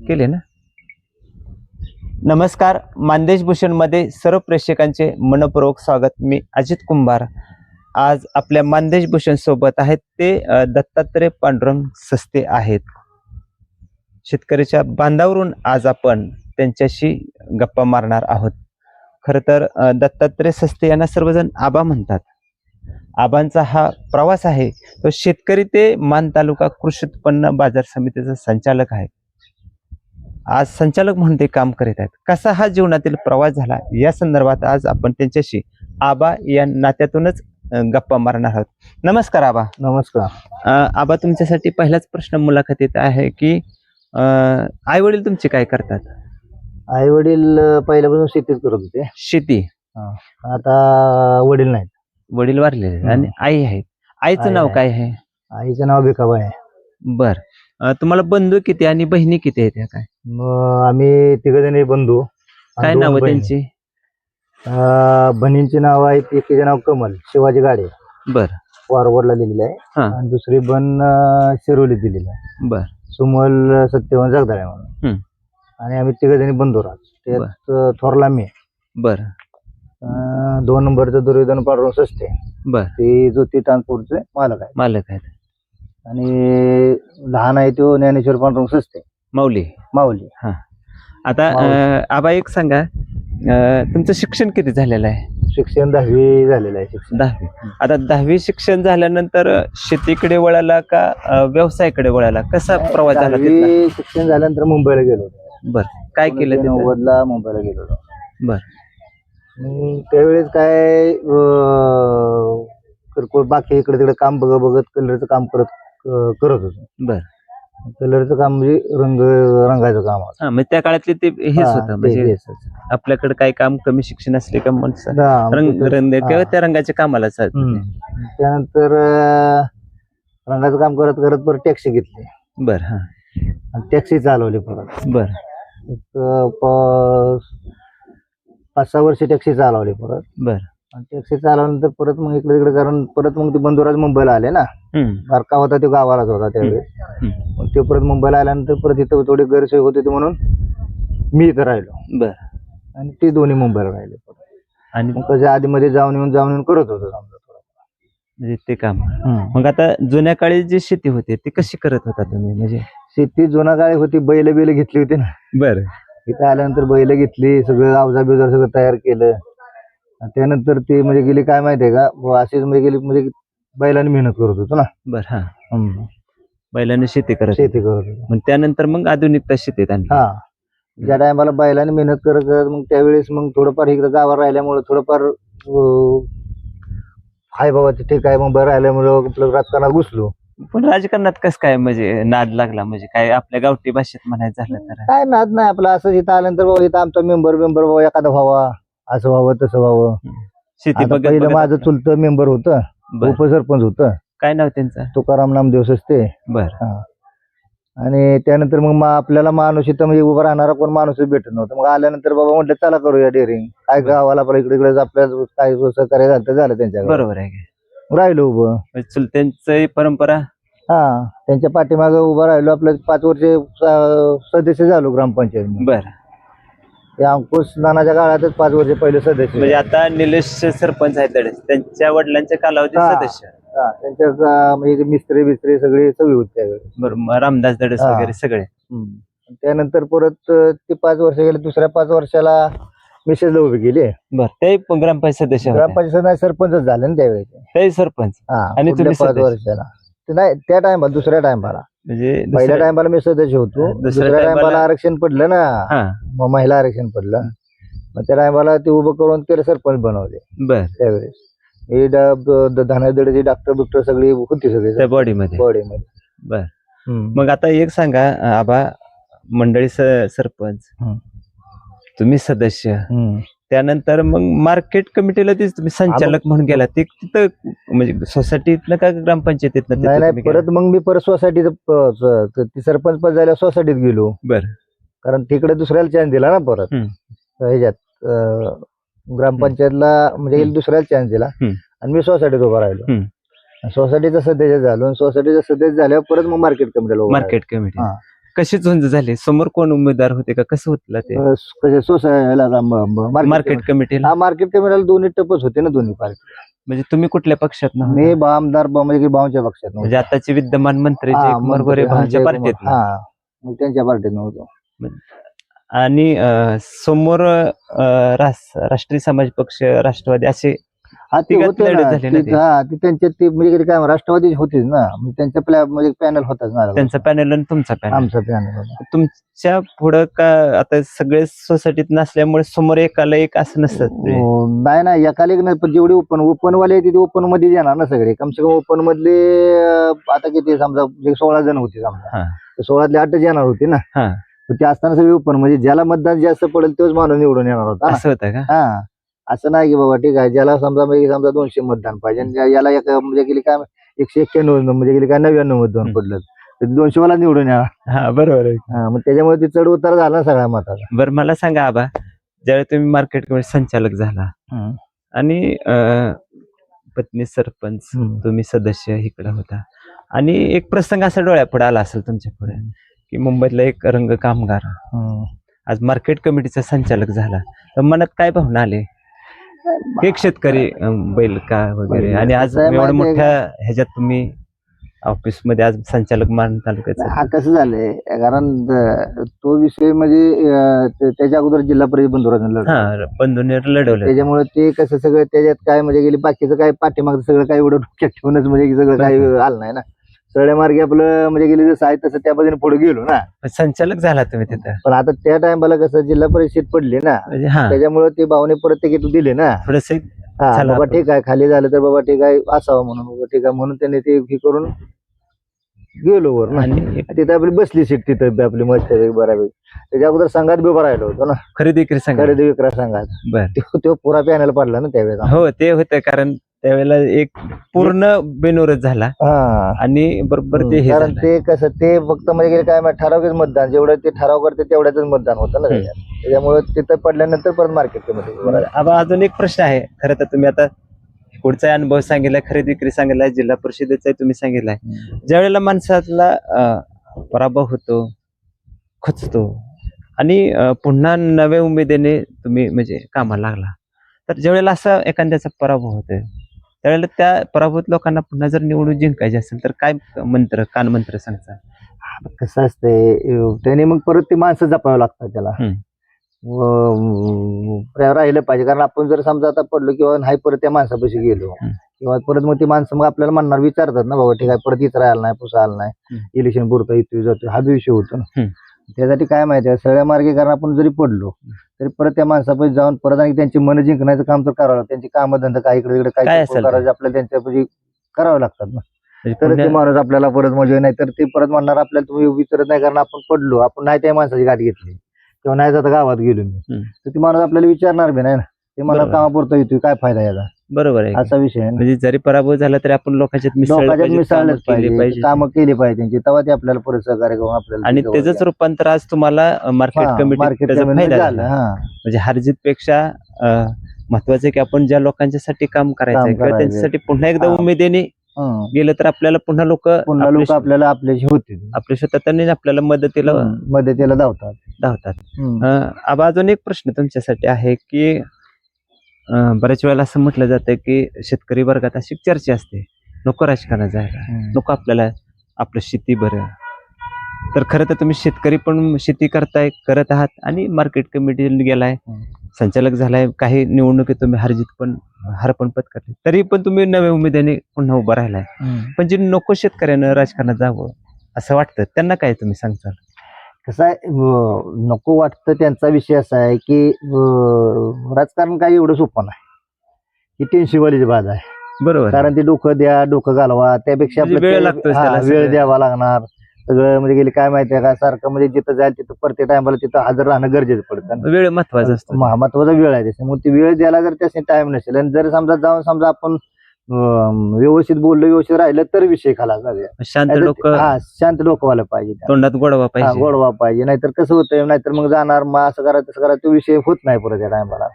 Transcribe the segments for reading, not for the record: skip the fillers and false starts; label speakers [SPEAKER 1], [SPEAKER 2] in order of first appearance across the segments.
[SPEAKER 1] केले ना. नमस्कार, मानदेश भूषण मध्ये सर्व प्रेक्षकांचे मनपूर्वक स्वागत. मी अजित कुंभार. आज आपल्या मानदेश भूषण सोबत आहेत ते दत्तात्रय पांडुरंग सस्ते आहेत. शेतकऱ्याच्या बांधावरून आज आपण त्यांच्याशी गप्पा मारणार आहोत. खरं तर दत्तात्रय सस्ते यांना सर्वजण आबा म्हणतात. आबांचा हा प्रवास आहे तो शेतकरी ते मान तालुका कृषी उत्पन्न बाजार समितीचा संचालक आहे. आज संचालक म्हणून ते काम करीत आहेत. कसा हा जीवनातील प्रवास झाला या संदर्भात आज आपण त्यांच्याशी आबा या नात्यातूनच गप्पा मारणार आहोत. नमस्कार आबा.
[SPEAKER 2] नमस्कार.
[SPEAKER 1] आबा, तुमच्यासाठी पहिलाच प्रश्न मुलाखतीत आहे की आई वडील तुमचे काय करतात?
[SPEAKER 2] आई वडील पहिल्यापासून शेतीच करत होते.
[SPEAKER 1] शेती.
[SPEAKER 2] आता वडील नाहीत.
[SPEAKER 1] वडील वारलेले आणि आई आहेत. आईचं
[SPEAKER 2] आई
[SPEAKER 1] नाव
[SPEAKER 2] आहे.
[SPEAKER 1] काय आहे?
[SPEAKER 2] आईचं नाव भिकाबाई आहे.
[SPEAKER 1] बर. तुम्हाला बंधू किती आणि बहिणी किती आहेत? काय
[SPEAKER 2] मग आम्ही तिघजणी बंधू.
[SPEAKER 1] काय
[SPEAKER 2] दोन
[SPEAKER 1] नाव
[SPEAKER 2] बहिणी.
[SPEAKER 1] त्यांची?
[SPEAKER 2] बहिणींची नाव आहे, एकीचे नाव कमल शिवाजी गाडे,
[SPEAKER 1] बर.
[SPEAKER 2] वारवडला दिलेली आहे.
[SPEAKER 1] हा.
[SPEAKER 2] आणि दुसरी बन शिरोली दिलेली आहे,
[SPEAKER 1] बर.
[SPEAKER 2] सुमल सत्यवन जगदाळे म्हणून. आणि आम्ही तिघजणी बंधू राहतो. त्यात थोरला मी.
[SPEAKER 1] बर.
[SPEAKER 2] 2 नंबरचं दुर्योधन पांडुरंग सस्ते,
[SPEAKER 1] बर.
[SPEAKER 2] ते ज्योती ट्रान्सपोर्टचे मालक आहे.
[SPEAKER 1] मालक आहेत.
[SPEAKER 2] आणि लहान आहे तो ज्ञानेश्वर पांडुरंग सस्ते,
[SPEAKER 1] माऊली.
[SPEAKER 2] माऊली.
[SPEAKER 1] आता
[SPEAKER 2] माऊली.
[SPEAKER 1] आबा एक सांगा, तुमचं शिक्षण किती झालेलं आहे?
[SPEAKER 2] शिक्षण 10वी झालेलं आहे. शिक्षण
[SPEAKER 1] 10वी. आता 10वी शिक्षण झाल्यानंतर शेतीकडे वळाला का व्यवसायाकडे वळाला? कसा प्रवास झाला तिथला?
[SPEAKER 2] 10वी शिक्षण झाल्यानंतर मुंबईला गेलो होतो.
[SPEAKER 1] बर. काय केलं तिथं?
[SPEAKER 2] 90ला मुंबईला गेलो होतो.
[SPEAKER 1] बर.
[SPEAKER 2] मग त्यावेळेस काय किरकोळ बाकी इकडे तिकडे काम बघत कलरचं काम करत होतो.
[SPEAKER 1] बर.
[SPEAKER 2] कलरचं काम म्हणजे रंगाचं काम होतं.
[SPEAKER 1] हा, म्हणजे त्या काळातले ते हेच होतं, म्हणजे आपल्याकडे काही काम कमी शिक्षण असले का माणसं रंग किंवा त्या रंगाच्या कामाला चालतं.
[SPEAKER 2] त्यानंतर रंगाचं काम करत करत परत टॅक्सी घेतली.
[SPEAKER 1] बर. हा.
[SPEAKER 2] आणि टॅक्सी चालवली परत.
[SPEAKER 1] बर.
[SPEAKER 2] एक 5-6 वर्ष टॅक्सी चालवली परत.
[SPEAKER 1] बर.
[SPEAKER 2] आणि टॅक्सी चालवल्यानंतर परत मग इकडे तिकडे, कारण परत मग ते बंधुराज मुंबईला आले ना. बारका होता तो गावालाच होता त्यावेळेस. मग ते परत मुंबईला आल्यानंतर परत इथं थोडी गैरसोय होती म्हणून मी इथं राहिलो.
[SPEAKER 1] बर.
[SPEAKER 2] आणि ते दोन्ही मुंबईला राहिले.
[SPEAKER 1] आणि
[SPEAKER 2] मग त्याच्या आधीमध्ये जाऊन येऊन करत होतो समजा थोडं.
[SPEAKER 1] म्हणजे ते काम. मग आता जुन्या काळी जी शेती होती ती कशी करत होता तुम्ही? म्हणजे
[SPEAKER 2] शेती जुना काळी होती, बैल घेतली होती ना.
[SPEAKER 1] बर.
[SPEAKER 2] इथं आल्यानंतर बैल घेतली, सगळं अवजार बिवजार सगळं तयार केलं. आणि त्यानंतर ती म्हणजे गेली काय माहितीये का, अशीच म्हणजे गेली म्हणजे बैलाने मेहनत करत होतो ना.
[SPEAKER 1] बर. हा. बैलाने शेती करत
[SPEAKER 2] होतो.
[SPEAKER 1] मग त्यानंतर मग आधुनिकता शेतीत आणली.
[SPEAKER 2] हा. ज्या टायमाला बैलाने मेहनत करत मग त्यावेळेस मग थोडंफार इकडे गावात राहिल्यामुळे थोडंफार हाय बाबा ठीक आहे मग बरं राहिल्यामुळे आपलं राजकारणात घुसलो.
[SPEAKER 1] पण राजकारणात कसं काय म्हणजे नाद लागला? म्हणजे काय आपल्या गावठी भाषेत म्हणायचं झालं तर
[SPEAKER 2] काय नाद नाही आपला. असं इथं आल्यानंतर बाबा इथं आमचा मेंबर बाबा एखादा व्हावा, असं व्हावं तसं व्हावं.
[SPEAKER 1] शेती
[SPEAKER 2] पहिलं माझं चुलतं मेंबर होतं, उपसरपंच होतं.
[SPEAKER 1] काय नाव त्यांचं?
[SPEAKER 2] तुकाराम नामदेव सस्ते.
[SPEAKER 1] बर.
[SPEAKER 2] आणि त्यानंतर मग आपल्याला माणूस इथं म्हणजे उभा राहणारा कोण माणूसच भेटत नव्हतं. मग आल्यानंतर बाबा म्हटलं चला करूया डेअरिंग. काय गावाला आपल्या इकडे इकडे आपल्याला काय सहकार्य झालं तर झालं त्यांच्याकडे.
[SPEAKER 1] बरोबर आहे.
[SPEAKER 2] राहिलो उभं.
[SPEAKER 1] चुलत्यांची परंपरा.
[SPEAKER 2] हा. त्यांच्या पाठीमागे उभं राहिलो. आपलं 5 वर्ष सदस्य झालो ग्रामपंचायत.
[SPEAKER 1] बर.
[SPEAKER 2] त्या अंकुश नानाच्या काळातच 5 वर्ष पहिले सदस्य.
[SPEAKER 1] म्हणजे आता निलेश सरपंच आहेत त्यांच्या वडिलांच्या कालावधीत सदस्य.
[SPEAKER 2] त्यांच्या म्हणजे मिस्त्री बिस्त्री सगळे होते त्यावेळेस.
[SPEAKER 1] बरोबर. रामदास दडस वगैरे सगळे.
[SPEAKER 2] त्यानंतर परत ते 5 वर्ष गेले. दुसऱ्या 5 वर्षाला मिसेसला उभी केली.
[SPEAKER 1] बर. ते ग्रामपंचायत सदस्य.
[SPEAKER 2] ग्रामपंचायत नाही, सरपंचच झाले ना त्यावेळेस.
[SPEAKER 1] ते सरपंच. आणि तुम्ही
[SPEAKER 2] 5 वर्षाला ते नाही, त्या टायमाला दुसऱ्या टायमाला.
[SPEAKER 1] म्हणजे
[SPEAKER 2] पहिल्या टायमाला मी सदस्य होतो. दुसऱ्या टायमाला आरक्षण पडलं ना, मग महिला आरक्षण पडलं. मग त्या टायमाला ते उभं करून त्याला सरपंच बनवले.
[SPEAKER 1] बर.
[SPEAKER 2] त्यावेळेस हे धनादडची डॉक्टर सगळी होती सगळी
[SPEAKER 1] बॉडीमध्ये. बर. मग आता एक सांगा आबा, मंडळी सरपंच, तुम्ही सदस्य, त्यानंतर मग मार्केट कमिटीला तुम्ही संचालक म्हणून गेला. ते तिथं म्हणजे सोसायटीतनं का ग्रामपंचायतीतनं?
[SPEAKER 2] नाही, परत मग मी परत सोसायटीत सरपंच पद झाल्या सोसायटीत गेलो.
[SPEAKER 1] बर.
[SPEAKER 2] कारण तिकडे दुसऱ्याला चान्स दिला ना परत ह्याच्यात ग्रामपंचायतला, म्हणजे दुसऱ्याला चान्स दिला. आणि मी सोसायटीत उभा राहिलो. सोसायटीचा सदस्य झालो. सोसायटीचा सदस्य झाल्यावर परत मग मार्केट कमिटीला.
[SPEAKER 1] मार्केट कमिटी कशी झुंज झाली? समोर कोण उमेदवार होते का? कसं होतं ते मार्केट कमिटीला?
[SPEAKER 2] हा मार्केट कमिटीला दोन्ही टपच होते ना दोन्ही पार्टी.
[SPEAKER 1] म्हणजे तुम्ही कुठल्या पक्षात ना?
[SPEAKER 2] मी आमदार म्हणजे भाऊच्या पक्षात नव्हतो.
[SPEAKER 1] म्हणजे आताचे विद्यमान मंत्री
[SPEAKER 2] हा,
[SPEAKER 1] जयकुमार गोरे
[SPEAKER 2] मंत्री, हा,
[SPEAKER 1] भाऊंच्या
[SPEAKER 2] जयकुमार,
[SPEAKER 1] पार्टीत.
[SPEAKER 2] हा, मी त्यांच्या पार्टीत नव्हतो.
[SPEAKER 1] आणि समोर राष्ट्रीय समाज पक्ष, राष्ट्रवादी असे
[SPEAKER 2] हा ते
[SPEAKER 1] तिघात
[SPEAKER 2] होते
[SPEAKER 1] लढत
[SPEAKER 2] ना,
[SPEAKER 1] झाली ना ते.
[SPEAKER 2] हा ते त्यांचे ते म्हणजे काय राष्ट्रवादी होतीच ना, मग त्यांच्या म्हणजे पॅनल होताच ना,
[SPEAKER 1] त्यांचा पॅनल आणि तुमचा पॅनल.
[SPEAKER 2] आमचा पॅनल होता.
[SPEAKER 1] तुमच्या पुढं का आता सगळे सोसायटीत नसल्यामुळे समोर एकाला एक असं नसतं ते?
[SPEAKER 2] नाही ना, एकाला एक नाही, पण जेवढे ओपन वाले आहेत ते ओपन मध्ये येणार ना सगळे. कम से कम ओपन मधले आता किती समजा 16 जण होते समजा, 16तले 8च येणार होते ना.
[SPEAKER 1] हा.
[SPEAKER 2] तर ते असताना सगळे ओपन म्हणजे ज्याला मतदान जास्त पडेल तोच माणूस निवडून येणार होता ना.
[SPEAKER 1] असं होतं का?
[SPEAKER 2] हा, असं नाही की बाबा ठीक आहे ज्याला समजा 200 मतदान पाहिजे आणि याला एक म्हणजे गेली काय 191 म्हणजे गेली काय 99 मतदान पडलं तर 200 वाला निवडून येणार.
[SPEAKER 1] हा, बरोबर आहे.
[SPEAKER 2] हा, मग त्याच्यामुळे ते चढ उतार झाला सगळ्या मताचा.
[SPEAKER 1] बरं, मला सांगा आबा, ज्यावेळी तुम्ही मार्केट कमिटी संचालक झाला आणि पत्नी सरपंच, तुम्ही सदस्य इकडे होता, आणि एक प्रसंग असा डोळ्यापुढे आला असेल तुमच्या पुढे की मुंबईतला एक रंग कामगार आज मार्केट कमिटीचा संचालक झाला, तर मनात काय भावना आले? एक शेतकरी बैल का वगैरे, आणि आज एवढ्या मोठ्या ह्याच्यात तुम्ही ऑफिस मध्ये आज संचालक मान तालुक्याचा.
[SPEAKER 2] हा, कसं झालंय कारण तो विषय म्हणजे त्याच्या अगोदर जिल्हा परिषद
[SPEAKER 1] बंधूने लढवलं,
[SPEAKER 2] त्याच्यामुळे ते कसं सगळं त्याच्यात काय म्हणजे गेली बाकीचं काय पाठीमागचं सगळं काय एवढं डोक्यात ठेवूनच म्हणजे सगळं काही आलं नाही ना. सगळ्या मार्गे आपलं म्हणजे गेली जसं आहे तसं त्या पद्धतीने पुढे गेलो ना.
[SPEAKER 1] संचालक झाला तुम्ही तिथं.
[SPEAKER 2] पण आता त्या टायमाला कसं जिल्हा परिषद पडली ना, त्याच्यामुळे ते भावने परत तिकीट दिले ना.
[SPEAKER 1] थोडस
[SPEAKER 2] बाबा ठीक आहे, खाली झालं तर बाबा ठीक आहे असावं म्हणून, बाबा ठीक आहे म्हणून त्यांनी ते हे करून गेलो वर ना.
[SPEAKER 1] आणि
[SPEAKER 2] तिथे आपली बसली सीट तिथं आपली मस्त बऱ्यापैकी. त्याच्या अगोदर संघात बी उभा राहिलो होतो ना,
[SPEAKER 1] खरेदी
[SPEAKER 2] विक्री संघात. तो पुरा पॅनल पडला ना त्यावेळेला.
[SPEAKER 1] हो, ते होतं कारण त्यावेळेला एक पूर्ण बेनोरच झाला आणि बरोबर ते हे
[SPEAKER 2] कारण ते कसं ते फक्त म्हणजे काय ठराविक मतदान जेवढं ते ठराव करते तेवढ्याच मतदान होतं ना त्याच्यामुळे तिथं पडल्यानंतर परत मार्केट कमिटी.
[SPEAKER 1] आता अजून एक प्रश्न आहे. खरं तर तुम्ही आता पुढचा अनुभव सांगितलाय, खरेदी विक्री सांगितलाय, जिल्हा परिषदेचा तुम्ही सांगितलाय. ज्या वेळेला माणसाला पराभव होतो, खचतो आणि पुन्हा नव्या उमेदीने तुम्ही म्हणजे कामाला लागला, तर ज्या वेळेला असा एखाद्याचा पराभव होतोय त्यावेळेला त्या पराभूत लोकांना पुन्हा जर निवडून जिंकायचे असेल तर काय कानमंत्र सांगता?
[SPEAKER 2] कसं असतंय त्याने मग परत ते माणसं जपावं लागतात त्याला, राहिलं पाहिजे. कारण आपण जर समजा आता पडलो किंवा नाही परत त्या माणसापाशी गेलो किंवा परत मग ती माणसं मग आपल्याला म्हणणार विचारतात ना बाबा ठीक आहे परत इथं राहिला नाही, पुसा आला नाही, इलेक्शन पुरतं इथे जातो, हा विषय होतो ना. त्यासाठी काय माहिती आहे सगळ्या मार्गे कारण आपण जरी पडलो तरी परत त्या माणसापाशी जाऊन परत आणि त्यांची मन जिंकण्याचं काम तर करावं लागतं. त्यांची कामधंदा काय इकडे तिकडे काय करायचं आपल्याला त्यांच्यापाशी करावं लागतात ना. तर ते माणूस आपल्याला परत म्हणजे नाही तर ते परत म्हणणार आपल्याला तुम्ही विचारत नाही कारण आपण पडलो, आपण नाही त्या माणसाची गाठ घेतली किंवा नाही जाता गावात गेलो मी, तर ती माणूस आपल्याला विचारणार बी नाही ना. ते मला कामापुरतं येतोय काय फायदा याचा.
[SPEAKER 1] बरोबर आहे,
[SPEAKER 2] असा विषय आहे.
[SPEAKER 1] म्हणजे जरी पराभव झाला तरी आपण लोकांच्यात
[SPEAKER 2] मिसळलंच पाहिजे, कामं केली पाहिजे त्यांची, तेव्हा ते आपल्याला परत सहकार्य करून आपल्याला.
[SPEAKER 1] आणि त्याच रूपांतर आज तुम्हाला मार्केट कमिटी फायदा झाला. म्हणजे हारजीत पेक्षा महत्वाचं की आपण ज्या लोकांच्यासाठी काम करायचं किंवा त्यांच्यासाठी पुन्हा एकदा उमेदीने गेलं तर आपल्याला पुन्हा लोक
[SPEAKER 2] आपल्याला आपल्याशी होतील,
[SPEAKER 1] आपल्या स्वतःने आपल्याला मदतीला धावतात. अजून एक प्रश्न तुमच्यासाठी आहे की बऱ्याच वेळेला असं म्हटलं जातं की शेतकरी वर्गात अशी चर्चा असते, नको राजकारणात जायला, नको आपल्याला आपलं शेती बरं. तर खरं तर तुम्ही शेतकरी पण शेती करत आहात आणि मार्केट कमिटीला गेलाय, संचालक झालाय, काही निवडणुकीत तुम्ही हार पण पत्करली, तरी पण तुम्ही नव्या उमेदीने पुन्हा उभा राहिलाय. पण जे नको शेतकऱ्यानं राजकारणात जावं असं वाटतं त्यांना काय तुम्ही सांगताल?
[SPEAKER 2] कसं आहे नको वाटतं त्यांचा विषय असा आहे की राजकारण काही एवढं सोपं नाही, ही टेन्शनवालीची बाज आहे.
[SPEAKER 1] बरोबर,
[SPEAKER 2] कारण ते डोकं घालवा त्यापेक्षा वेळ द्यावा लागणार सगळं. म्हणजे गेली काय माहितीये का सारखं म्हणजे जिथं जाईल तिथं प्रत्येक टायमाला तिथं हजर राहणं गरजेचं पडतं.
[SPEAKER 1] वेळ महत्वाचा असतो,
[SPEAKER 2] महत्वाचा वेळ आहे त्याच्यामुळे ती वेळ द्यायला जर त्याने टाइम नसेल आणि जर समजा आपण व्यवस्थित बोललो व्यवस्थित राहिलं तर विषय खाला शांत डोकं पाहिजे, तोंडात गोडवा पाहिजे. नाहीतर कसं होतं नाहीतर मग जाणार मग असं करा तसं करा तो विषय होत नाही परत त्या टायमाला.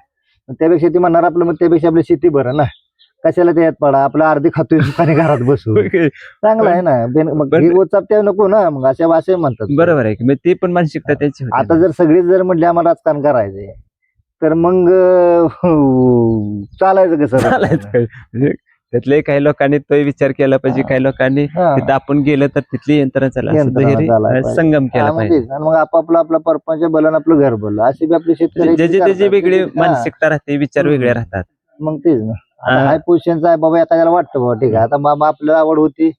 [SPEAKER 2] त्यापेक्षा ती म्हणणार आपलं मग त्यापेक्षा आपली शेती बरं ना, कशाला त्यात पडा, आपलं अर्धी खातोय दुकानी घरात बसू, चांगलं आहे ना. मग हे उचापत्या नको ना, मग असे म्हणतात.
[SPEAKER 1] बरोबर आहे की मग ती पण मानसिकता त्यांची होती
[SPEAKER 2] आता
[SPEAKER 1] ना.
[SPEAKER 2] जर सगळीच जर म्हटले आम्हाला राजकारण करायचंय तर मग चालायचं कसं?
[SPEAKER 1] चालायचं काय? म्हणजे त्यातले काही लोकांनी तो विचार केला पाहिजे, काही लोकांनी
[SPEAKER 2] हा.
[SPEAKER 1] तिथं आपण गेलं तर तिथली यंत्रणा चालला असं
[SPEAKER 2] यंत्रणा
[SPEAKER 1] दुहेरी,
[SPEAKER 2] चालायला पाहिजे.
[SPEAKER 1] संगम केला
[SPEAKER 2] हा, मग
[SPEAKER 1] पाहिजे.
[SPEAKER 2] तेच. आणि मग आपापलं आपला परपंच बलन आपलं घर बोललं, अशी बी आपली शेतकरी
[SPEAKER 1] ज्याची वेगळी मानसिकता राहते, विचार वेगळे राहतात.
[SPEAKER 2] मग तेच ना. हाय पोझिशनचा आहे बाबा, एखाद्याला वाटतं बाबा ठीक आहे, आता बाबा आपल्याला आवड होती,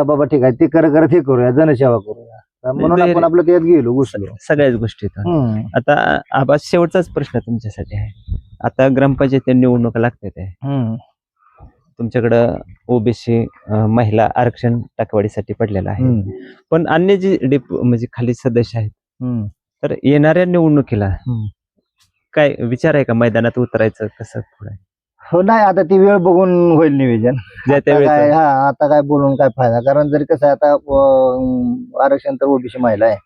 [SPEAKER 2] बाबा ठीक आहे ते करत हे करूया, जनसेवा करूया, म्हणून आपण आपलं त्यात गेलो घुसलो.
[SPEAKER 1] सगळ्याच गोष्टीत. आता आबा शेवटचाच प्रश्न तुमच्यासाठी आहे. आता ग्रामपंचायत निवडणूक लागते आहे, तुमच्याकडं ओबीसी महिला आरक्षण टाकवाडीसाठी पडलेलं आहे, पण अन्य जे म्हणजे खाली सदस्य आहेत, तर येणाऱ्या निवडणुकीला काय विचार आहे का मैदानात उतरायचं कसं पुढे?
[SPEAKER 2] हो, नाही आता ती वेळ बघून होईल नियोजन.
[SPEAKER 1] ज्या त्या वेळेस
[SPEAKER 2] आता काय बोलून काय फायदा, कारण जरी कसं आहे आता आरक्षण तर ओबीसी महिला आहे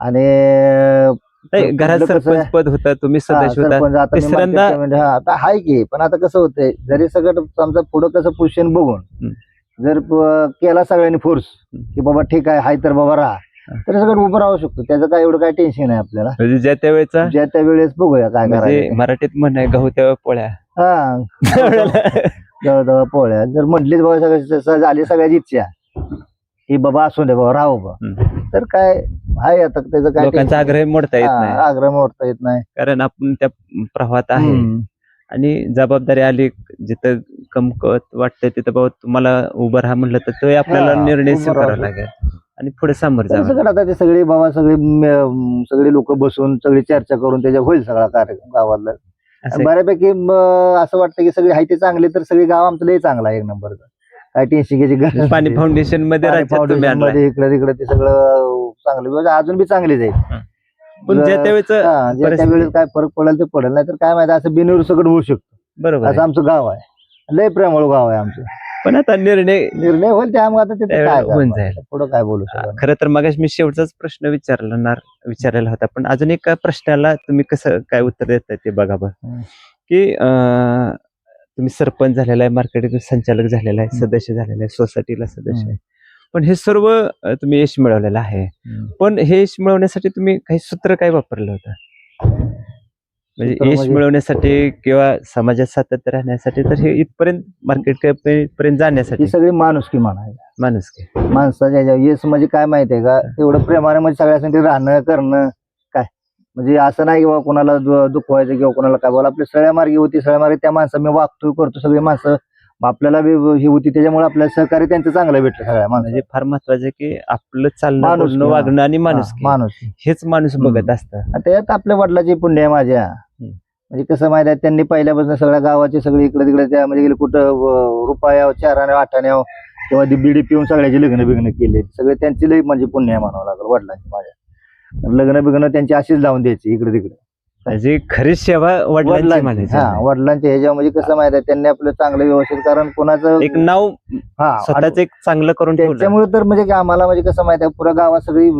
[SPEAKER 2] आणि
[SPEAKER 1] घरात सरपंच पद होतं, तुम्ही सदस्य होता,
[SPEAKER 2] सरपंच आता
[SPEAKER 1] तिसऱ्यांदा
[SPEAKER 2] आता हाय की, पण आता कसं होतंय, जरी सगळं समजा पुढं कसं पोझिशन बघून जर केला सगळ्यांनी फोर्स की बाबा ठीक आहे हाय तर बाबा राहा, तर सगळं उभं राहू शकतो. त्याचं काय एवढं काय टेन्शन आहे आपल्याला.
[SPEAKER 1] म्हणजे ज्या त्या
[SPEAKER 2] वेळेस बघूया काय करायचं.
[SPEAKER 1] मराठीत म्हण आहे गहू त्या पोळ्या.
[SPEAKER 2] हा, जवळ पोळ्या जर म्हटलीच बाबा सगळं झाली सगळ्याची इच्छा की बाबा असू दे बाबा राहू बाबा, तर काय आहे आता त्याचं काय
[SPEAKER 1] लोकांचा आग्रह मोडता येत नाही,
[SPEAKER 2] आग्रह मोडता येत नाही,
[SPEAKER 1] कारण आपण त्या प्रवाहात आहे आणि जबाबदारी आली जिथं कमकत वाटतं तिथं बाबा तुम्हाला उभं राहा म्हणलं तर तो आपल्याला निर्णय स्वीकारावा लागेल आणि पुढे सामोरं जावं.
[SPEAKER 2] आता ते सगळे बाबा सगळे लोक बसून सगळी चर्चा करून त्याच्या होईल सगळा कार्यक्रम गावातला. बऱ्यापैकी असं वाटतं की सगळी हायती चांगली, तर सगळी गाव आमचं लय चांगला आहे, एक नंबरचा. काय टेन्शन घ्यायची गरज
[SPEAKER 1] पाणी फाउंडेशन मध्ये
[SPEAKER 2] इकडे तिकडे ते सगळं चांगलं, अजून बी चांगलीच आहे.
[SPEAKER 1] पण ज्या
[SPEAKER 2] त्यावेळेस काय फरक पडेल ते पडेल, नाही तर काय माहिती असं बिनविरू सगळं होऊ शकतो.
[SPEAKER 1] बरोबर,
[SPEAKER 2] असं आमचं गाव आहे, लय प्रेमळ गाव आहे आमचं.
[SPEAKER 1] पण आता निर्णय
[SPEAKER 2] होईल त्यामुळे आता तिथे काय
[SPEAKER 1] होऊन जाईल.
[SPEAKER 2] पुढं काय बोलू शकतो.
[SPEAKER 1] खरं तर मग मी शेवटचाच प्रश्न विचारायला होता, पण अजून एका प्रश्नाला तुम्ही कसं काय उत्तर देताय ते बघा बरं, की तुम्ही सरपंच झालेला आहे, मार्केटिंग संचालक झालेला आहे, सदस्य झालेला आहे, सोसायटीला सदस्य आहे, पण हे सर्व तुम्ही यश मिळवलेलं आहे. पण हे यश मिळवण्यासाठी तुम्ही काही सूत्र काय वापरलं होतं, म्हणजे यश मिळवण्यासाठी किंवा समाजात सातत्य राहण्यासाठी, तर हे इथपर्यंत मार्केट पर्यंत जाण्यासाठी
[SPEAKER 2] सगळी माणुसकी
[SPEAKER 1] माणुसकी
[SPEAKER 2] माणसाच्या यश म्हणजे काय माहिती आहे का, तेवढं प्रेमाने म्हणजे सगळ्यांसाठी राहणं करणं, काय म्हणजे असं नाही किंवा कोणाला दुखवायचं किंवा कोणाला काय बोला, आपली सगळ्या मार्गी होती, सगळ्या मार्गी त्या माणसं मी वागतोय करतो, सगळी माणसं आपल्याला ही होती, त्याच्यामुळे आपल्याला सहकार्य त्यांचं चांगलं भेटलं सगळ्या माणसं. म्हणजे
[SPEAKER 1] फार महत्वाचं की आपलं चालणं वागणं आणि माणूस हेच माणूस बघत असतं.
[SPEAKER 2] त्यात आपल्या वडिलाची पुण्य आहे माझ्या, म्हणजे कसं माहिती आहे, त्यांनी पहिल्यापासून सगळ्या गावाचे सगळे इकडे तिकडे त्या म्हणजे गेले कुठं रुपया 4 आणे 8 आणे किंवा ती बिडी पिऊन सगळ्याचे लग्न केले, सगळे त्यांची लई म्हणजे पुण्य आहे म्हणावं लागलं वडिलांची माझ्या. लग्न त्यांची अशीच लावून द्यायची इकडे तिकडे,
[SPEAKER 1] म्हणजे खरी सेवा वडिलांची.
[SPEAKER 2] वडिलांच्या ह्याच्या म्हणजे कसं माहिती आहे, त्यांनी आपलं चांगलं व्यवस्थित, कारण कोणाचं
[SPEAKER 1] एक नाव स्वतःच एक चांगलं करून
[SPEAKER 2] त्याच्यामुळे तर म्हणजे आम्हाला म्हणजे कसं माहिती आहे, पुऱ्या गावात सगळी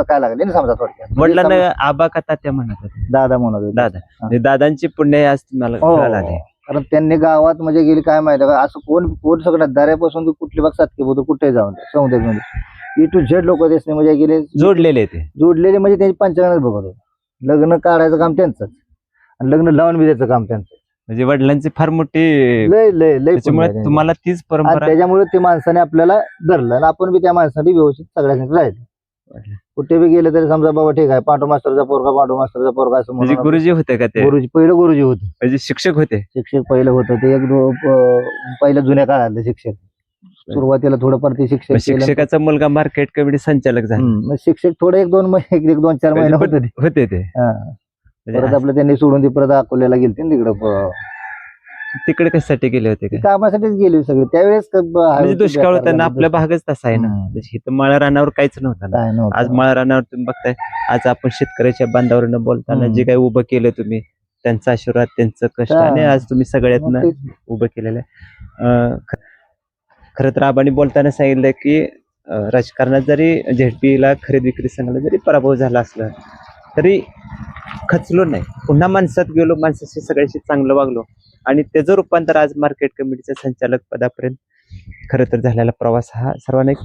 [SPEAKER 2] काय लागली ना समजा थोडक्यात.
[SPEAKER 1] वडिलांना आबा का तात्या म्हणत होते,
[SPEAKER 2] दादा म्हणत
[SPEAKER 1] दादा, दादांची पुण्य आज तुम्हाला आले,
[SPEAKER 2] कारण त्यांनी गावात म्हणजे गेली काय माहिती आहे का, असं कोण सगळं दऱ्यापासून कुठली बाग सातकी बोलतो कुठे जाऊन समुद्रामध्ये E to Z लोक त्याने म्हणजे गेले जोडलेले म्हणजे त्यांची पंचांगणच बघत होते. लग्न काढायचं काम त्यांचंच आणि लग्न लावून बी द्यायचं काम त्यांचं,
[SPEAKER 1] म्हणजे वडिलांची फार मोठी
[SPEAKER 2] लय लय लय.
[SPEAKER 1] तुम्हाला तीच परंपरा,
[SPEAKER 2] त्याच्यामुळे ते माणसाने आपल्याला धरलं आणि आपण बी त्या माणसाने व्यवस्थित सगळ्यांसाठी राहिलो. कुठे बी गेलं तरी समजा बाबा ठीक आहे, पांडू मास्तरचा पोरगा असं
[SPEAKER 1] म्हणजे गुरुजी होते का ते?
[SPEAKER 2] पहिलं गुरुजी होते,
[SPEAKER 1] म्हणजे शिक्षक होते.
[SPEAKER 2] पहिलं होतं ते पहिल्या जुन्या काळातले शिक्षक. सुरुवातीला थोडंफार ते
[SPEAKER 1] शिक्षकाचा मुलगा मार्केट कमिटी संचालक झाला.
[SPEAKER 2] शिक्षक थोडे 1-2 महिने
[SPEAKER 1] होते ते.
[SPEAKER 2] परत आपलं त्यांनी सोडून ते परत अकोल्याला गेलते
[SPEAKER 1] तिकडे कशासाठी गेले होते?
[SPEAKER 2] कामासाठीच गेले सगळे त्यावेळेस.
[SPEAKER 1] म्हणजे दुष्काळ होता ना, आपला भागच तसा आहे ना, इथं मळा रानावर काहीच नव्हतं. आज मळा रानावर तुम्ही बघताय, आज आपण शेतकऱ्याच्या बांधावर न बोलताना जे काही उभं केलं तुम्ही, त्यांचा आशीर्वाद, त्यांचं कष्ट, आणि आज तुम्ही सगळ्यातनं उभं केलेलं आहे. खरं तर आबांनी बोलताना सांगितलं की राजकारणात जरी झेडपीला खरेदी विक्री संघाला जरी पराभव झाला असला तरी खचलो नाही, पुन्हा माणसात गेलो, माणसाशी सगळ्याशी चांगलं वागलो आणि त्याचं रूपांतर आज मार्केट कमिटीच्या संचालक पदापर्यंत खरं तर झालेला प्रवास हा सर्वांना एक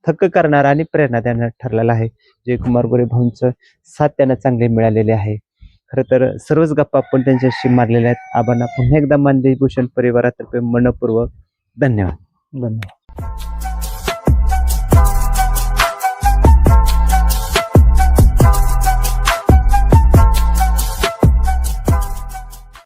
[SPEAKER 1] थक्क करणारा आणि प्रेरणा देणारा ठरलेला आहे. जयकुमार गोरे भाऊंचं साथ त्यांना चांगली मिळालेली आहे. खरं तर सर्वच गप्पा आपण त्यांच्याशी मारलेल्या आहेत. आबांना पुन्हा एकदा मानदेश भूषण परिवारातर्फे मनपूर्वक धन्यवाद.
[SPEAKER 2] धन्यवाद.